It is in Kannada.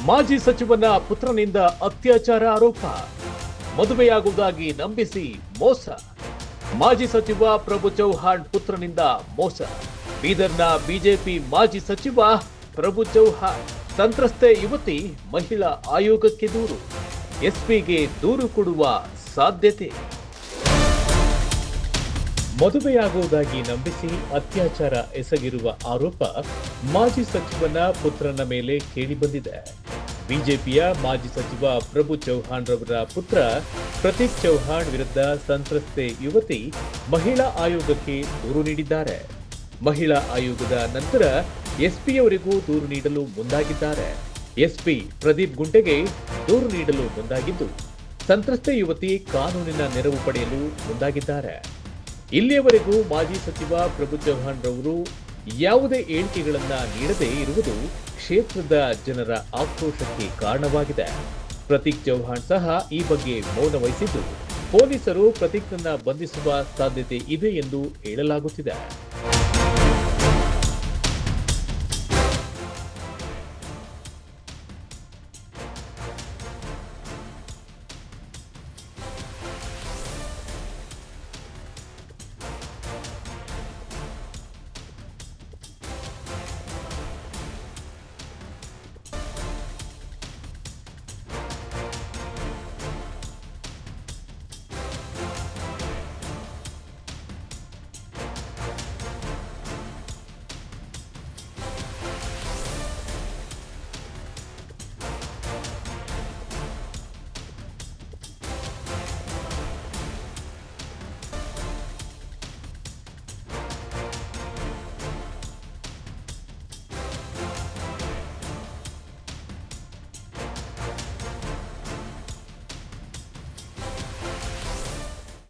ಮಾಜಿ ಸಚಿವನ ಪುತ್ರನಿಂದ ಅತ್ಯಾಚಾರ ಆರೋಪ, ಮದುವೆಯಾಗುವುದಾಗಿ ನಂಬಿಸಿ ಮೋಸ. ಮಾಜಿ ಸಚಿವ ಪ್ರಭು ಚೌಹಾಣ್ ಪುತ್ರನಿಂದ ಮೋಸ. ಬೀದರ್ನ ಬಿಜೆಪಿ ಮಾಜಿ ಸಚಿವ ಪ್ರಭು ಚೌಹಾಣ್ ಸಂತ್ರಸ್ತೆ ಯುವತಿ ಮಹಿಳಾ ಆಯೋಗಕ್ಕೆ ದೂರು, ಎಸ್ಪಿಗೆ ದೂರು ಕೊಡುವ ಸಾಧ್ಯತೆ. ಮದುವೆಯಾಗುವುದಾಗಿ ನಂಬಿಸಿ ಅತ್ಯಾಚಾರ ಎಸಗಿರುವ ಆರೋಪ ಮಾಜಿ ಸಚಿವನ ಪುತ್ರನ ಮೇಲೆ ಕೇಳಿಬಂದಿದೆ. ಬಿಜೆಪಿಯ ಮಾಜಿ ಸಚಿವ ಪ್ರಭು ಚೌಹಾಣ್ ರವರ ಪುತ್ರ ಪ್ರತೀಕ್ ಚೌಹಾಣ್ ವಿರುದ್ಧ ಸಂತ್ರಸ್ತೆ ಯುವತಿ ಮಹಿಳಾ ಆಯೋಗಕ್ಕೆ ದೂರು ನೀಡಿದ್ದಾರೆ. ಮಹಿಳಾ ಆಯೋಗದ ನಂತರ ಎಸ್ಪಿಯವರಿಗೂ ದೂರು ನೀಡಲು ಮುಂದಾಗಿದ್ದಾರೆ. ಎಸ್ಪಿ ಪ್ರದೀಪ್ ಗುಂಟೆಗೆ ದೂರು ನೀಡಲು ಮುಂದಾಗಿದ್ದು, ಸಂತ್ರಸ್ತೆ ಯುವತಿ ಕಾನೂನಿನ ನೆರವು ಪಡೆಯಲು ಮುಂದಾಗಿದ್ದಾರೆ. ಇಲ್ಲಿಯವರೆಗೂ ಮಾಜಿ ಸಚಿವ ಪ್ರಭು ಚೌಹಾಣ್ ರವರು ಯಾವುದೇ ಹೇಳಿಕೆಗಳನ್ನ ನೀಡದೇ ಇರುವುದು ಕ್ಷೇತ್ರದ ಜನರ ಆಕ್ರೋಶಕ್ಕೆ ಕಾರಣವಾಗಿದೆ. ಪ್ರತೀಕ್ ಚೌಹಾಣ್ ಸಹ ಈ ಬಗ್ಗೆ ಮೌನ ವಹಿಸಿದ್ದು, ಪೊಲೀಸರು ಪ್ರತೀಕ್ನನ್ನ ಬಂಧಿಸುವ ಸಾಧ್ಯತೆ ಇದೆ ಎಂದು ಹೇಳಲಾಗುತ್ತಿದೆ.